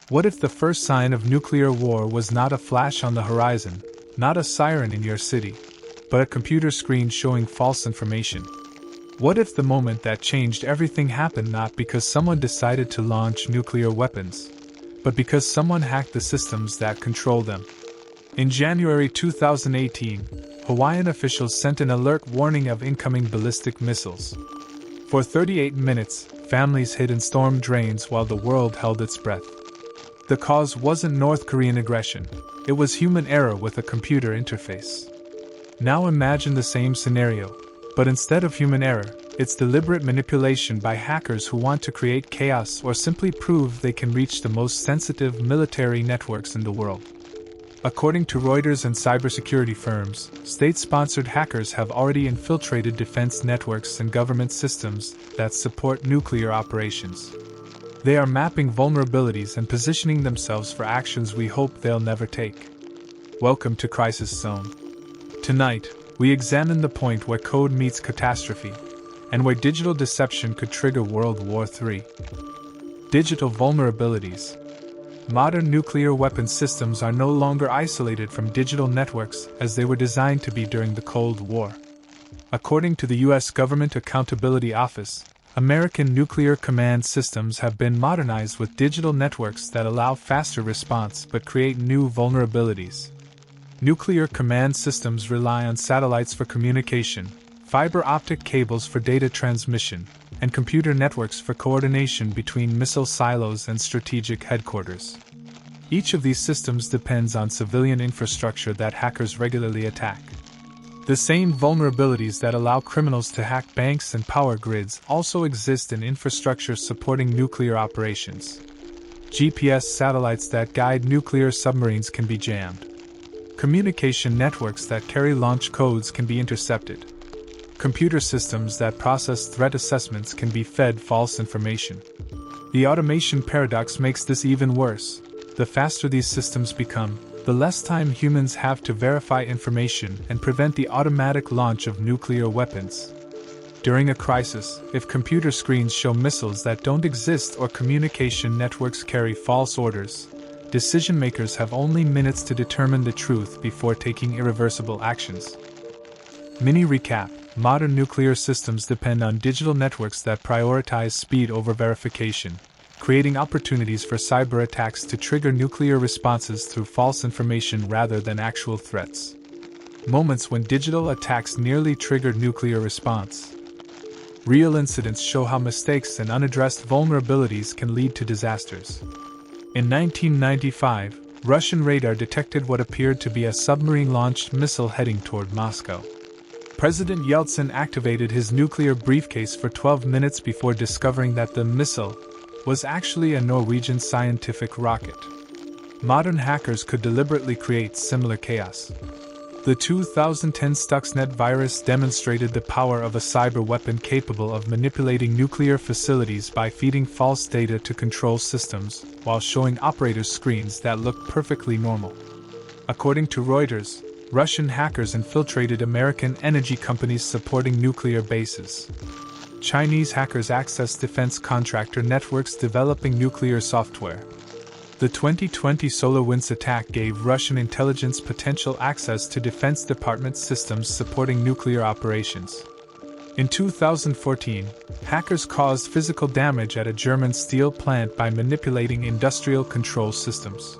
What if the first sign of nuclear war was not a flash on the horizon, not a siren in your city, but a computer screen showing false information? What if the moment that changed everything happened not because someone decided to launch nuclear weapons, but because someone hacked the systems that control them? In January 2018, Hawaiian officials sent an alert warning of incoming ballistic missiles. For 38 minutes, families hid in storm drains while the world held its breath. The cause wasn't North Korean aggression, it was human error with a computer interface. Now imagine the same scenario, but instead of human error, it's deliberate manipulation by hackers who want to create chaos or simply prove they can reach the most sensitive military networks in the world. According to Reuters and cybersecurity firms, state-sponsored hackers have already infiltrated defense networks and government systems that support nuclear operations. They are mapping vulnerabilities and positioning themselves for actions we hope they'll never take. Welcome to Crisis Zone. Tonight, we examine the point where code meets catastrophe, and where digital deception could trigger World War III. Digital vulnerabilities. Modern nuclear weapon systems are no longer isolated from digital networks as they were designed to be during the Cold War. According to the U.S. Government Accountability Office, American nuclear command systems have been modernized with digital networks that allow faster response but create new vulnerabilities. Nuclear command systems rely on satellites for communication, fiber optic cables for data transmission, and computer networks for coordination between missile silos and strategic headquarters. Each of these systems depends on civilian infrastructure that hackers regularly attack. The same vulnerabilities that allow criminals to hack banks and power grids also exist in infrastructure supporting nuclear operations. GPS satellites that guide nuclear submarines can be jammed. Communication networks that carry launch codes can be intercepted. Computer systems that process threat assessments can be fed false information. The automation paradox makes this even worse. The faster these systems become, the less time humans have to verify information and prevent the automatic launch of nuclear weapons. During a crisis, if computer screens show missiles that don't exist or communication networks carry false orders, decision-makers have only minutes to determine the truth before taking irreversible actions. Mini recap. Modern nuclear systems depend on digital networks that prioritize speed over verification, creating opportunities for cyber attacks to trigger nuclear responses through false information rather than actual threats. Moments when digital attacks nearly triggered nuclear response. Real incidents show how mistakes and unaddressed vulnerabilities can lead to disasters. In 1995, Russian radar detected what appeared to be a submarine-launched missile heading toward Moscow. President Yeltsin activated his nuclear briefcase for 12 minutes before discovering that the missile was actually a Norwegian scientific rocket. Modern hackers could deliberately create similar chaos. The 2010 Stuxnet virus demonstrated the power of a cyber weapon capable of manipulating nuclear facilities by feeding false data to control systems while showing operators screens that look perfectly normal. According to Reuters, Russian hackers infiltrated American energy companies supporting nuclear bases. Chinese hackers accessed defense contractor networks developing nuclear software. The 2020 SolarWinds attack gave Russian intelligence potential access to Defense Department systems supporting nuclear operations. In 2014, hackers caused physical damage at a German steel plant by manipulating industrial control systems.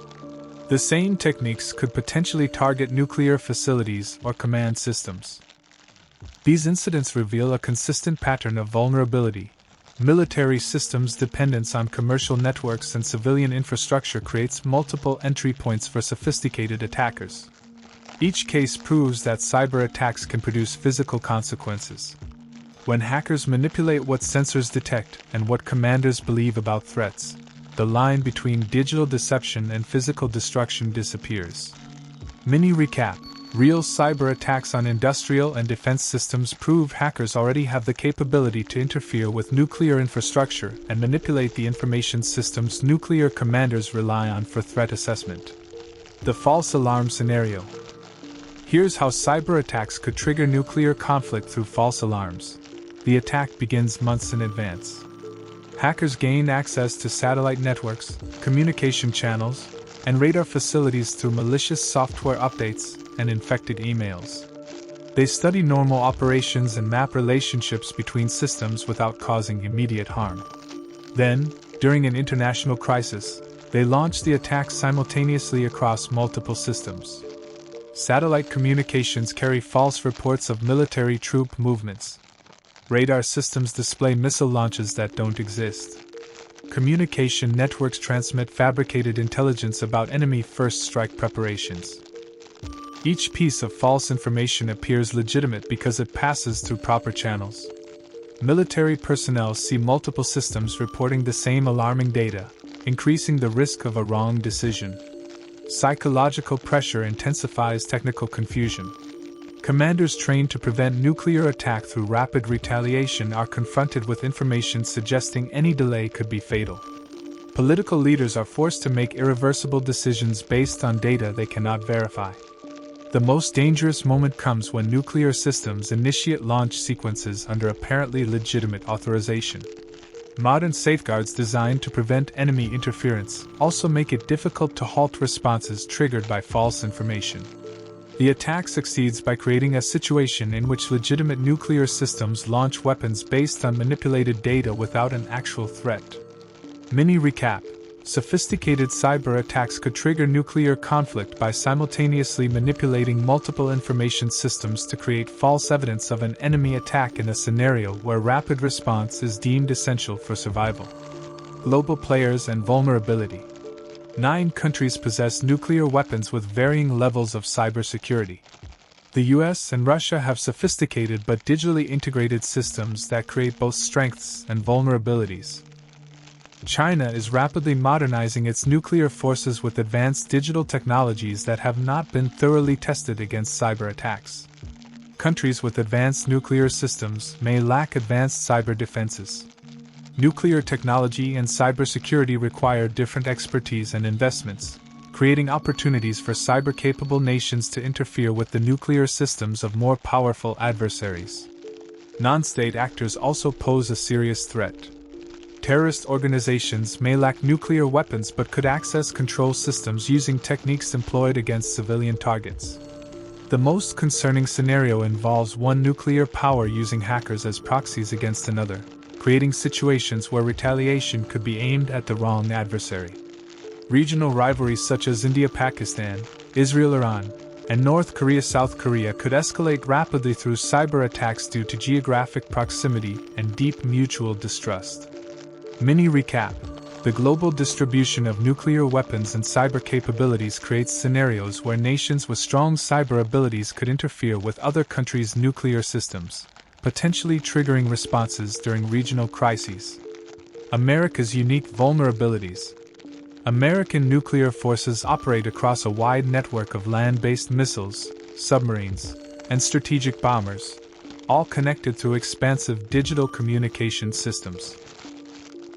The same techniques could potentially target nuclear facilities or command systems. These incidents reveal a consistent pattern of vulnerability. Military systems' dependence on commercial networks and civilian infrastructure creates multiple entry points for sophisticated attackers. Each case proves that cyber attacks can produce physical consequences. When hackers manipulate what sensors detect and what commanders believe about threats, the line between digital deception and physical destruction disappears. Mini recap. Real cyber attacks on industrial and defense systems prove hackers already have the capability to interfere with nuclear infrastructure and manipulate the information systems nuclear commanders rely on for threat assessment. The false alarm scenario. Here's how cyber attacks could trigger nuclear conflict through false alarms. The attack begins months in advance. Hackers gain access to satellite networks, communication channels, and radar facilities through malicious software updates and infected emails. They study normal operations and map relationships between systems without causing immediate harm. Then, during an international crisis, they launch the attacks simultaneously across multiple systems. Satellite communications carry false reports of military troop movements. Radar systems display missile launches that don't exist. Communication networks transmit fabricated intelligence about enemy first strike preparations. Each piece of false information appears legitimate because it passes through proper channels. Military personnel see multiple systems reporting the same alarming data, increasing the risk of a wrong decision. Psychological pressure intensifies technical confusion. Commanders trained to prevent nuclear attack through rapid retaliation are confronted with information suggesting any delay could be fatal. Political leaders are forced to make irreversible decisions based on data they cannot verify. The most dangerous moment comes when nuclear systems initiate launch sequences under apparently legitimate authorization. Modern safeguards designed to prevent enemy interference also make it difficult to halt responses triggered by false information. The attack succeeds by creating a situation in which legitimate nuclear systems launch weapons based on manipulated data without an actual threat. Mini recap: sophisticated cyber attacks could trigger nuclear conflict by simultaneously manipulating multiple information systems to create false evidence of an enemy attack in a scenario where rapid response is deemed essential for survival. Global players and vulnerability. 9 countries possess nuclear weapons with varying levels of cybersecurity. The US and Russia have sophisticated but digitally integrated systems that create both strengths and vulnerabilities. China is rapidly modernizing its nuclear forces with advanced digital technologies that have not been thoroughly tested against cyber attacks. Countries with advanced nuclear systems may lack advanced cyber defenses. Nuclear technology and cybersecurity require different expertise and investments, creating opportunities for cyber-capable nations to interfere with the nuclear systems of more powerful adversaries. Non-state actors also pose a serious threat. Terrorist organizations may lack nuclear weapons but could access control systems using techniques employed against civilian targets. The most concerning scenario involves one nuclear power using hackers as proxies against another, creating situations where retaliation could be aimed at the wrong adversary. Regional rivalries such as India-Pakistan, Israel-Iran, and North Korea-South Korea could escalate rapidly through cyber attacks due to geographic proximity and deep mutual distrust. Mini recap: the global distribution of nuclear weapons and cyber capabilities creates scenarios where nations with strong cyber abilities could interfere with other countries' nuclear systems, potentially triggering responses during regional crises. America's unique vulnerabilities. American nuclear forces operate across a wide network of land-based missiles, submarines, and strategic bombers, all connected through expansive digital communication systems.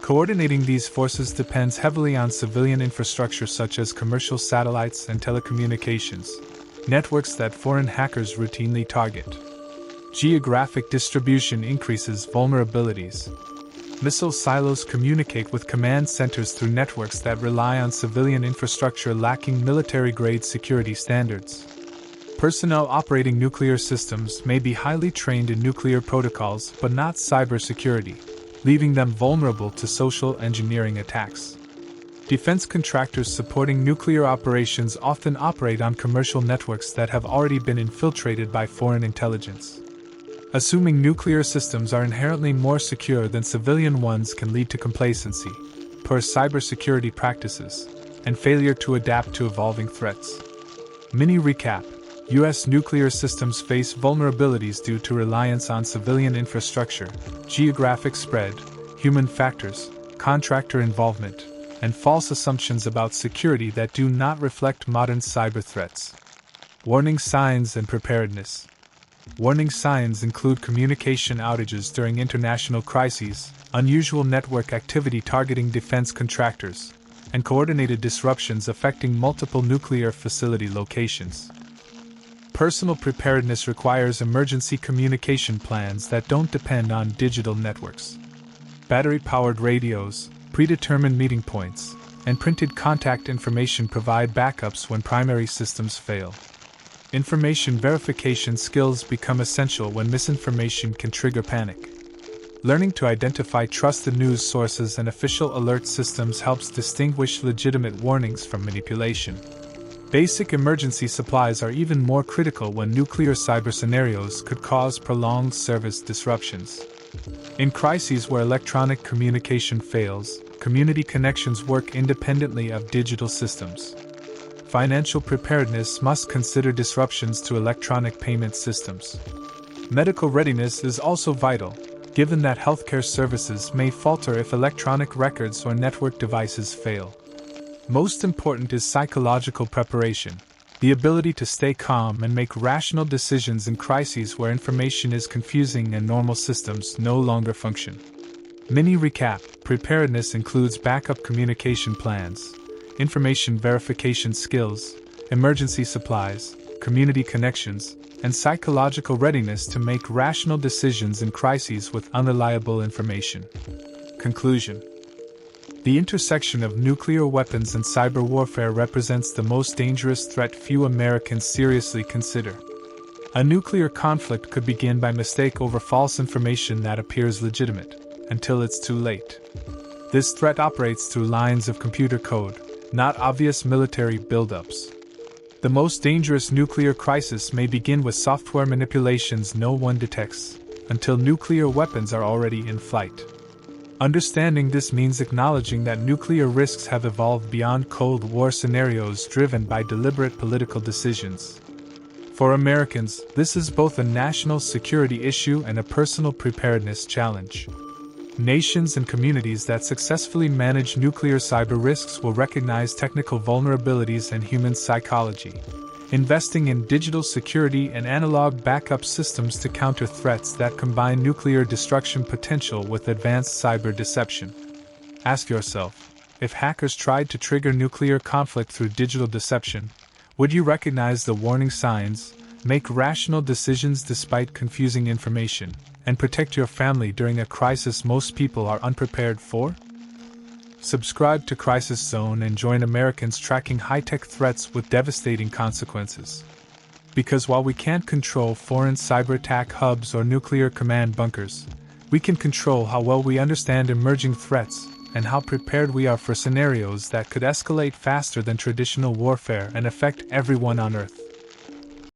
Coordinating these forces depends heavily on civilian infrastructure such as commercial satellites and telecommunications, networks that foreign hackers routinely target. Geographic distribution increases vulnerabilities. Missile silos communicate with command centers through networks that rely on civilian infrastructure lacking military-grade security standards. Personnel operating nuclear systems may be highly trained in nuclear protocols but not cybersecurity, leaving them vulnerable to social engineering attacks. Defense contractors supporting nuclear operations often operate on commercial networks that have already been infiltrated by foreign intelligence. Assuming nuclear systems are inherently more secure than civilian ones can lead to complacency, poor cybersecurity practices, and failure to adapt to evolving threats. Mini recap: U.S. nuclear systems face vulnerabilities due to reliance on civilian infrastructure, geographic spread, human factors, contractor involvement, and false assumptions about security that do not reflect modern cyber threats. Warning signs and preparedness. Warning signs include communication outages during international crises, unusual network activity targeting defense contractors, and coordinated disruptions affecting multiple nuclear facility locations. Personal preparedness requires emergency communication plans that don't depend on digital networks. Battery-powered radios, predetermined meeting points, and printed contact information provide backups when primary systems fail. Information verification skills become essential when misinformation can trigger panic. Learning to identify trusted news sources and official alert systems helps distinguish legitimate warnings from manipulation. Basic emergency supplies are even more critical when nuclear cyber scenarios could cause prolonged service disruptions. In crises where electronic communication fails, community connections work independently of digital systems. Financial preparedness must consider disruptions to electronic payment systems. Medical readiness is also vital, given that healthcare services may falter if electronic records or network devices fail. Most important is psychological preparation, the ability to stay calm and make rational decisions in crises where information is confusing and normal systems no longer function. Mini recap: preparedness includes backup communication plans, information verification skills, emergency supplies, community connections, and psychological readiness to make rational decisions in crises with unreliable information. Conclusion: the intersection of nuclear weapons and cyber warfare represents the most dangerous threat few Americans seriously consider. A nuclear conflict could begin by mistake over false information that appears legitimate, until it's too late. This threat operates through lines of computer code, not obvious military buildups. The most dangerous nuclear crisis may begin with software manipulations no one detects, until nuclear weapons are already in flight. Understanding this means acknowledging that nuclear risks have evolved beyond Cold War scenarios driven by deliberate political decisions. For Americans, this is both a national security issue and a personal preparedness challenge. Nations and communities that successfully manage nuclear cyber risks will recognize technical vulnerabilities and human psychology, investing in digital security and analog backup systems to counter threats that combine nuclear destruction potential with advanced cyber deception. Ask yourself, if hackers tried to trigger nuclear conflict through digital deception, would you recognize the warning signs, make rational decisions despite confusing information, and protect your family during a crisis most people are unprepared for? Subscribe to Crisis Zone and join Americans tracking high-tech threats with devastating consequences. Because while we can't control foreign cyber attack hubs or nuclear command bunkers, we can control how well we understand emerging threats and how prepared we are for scenarios that could escalate faster than traditional warfare and affect everyone on Earth.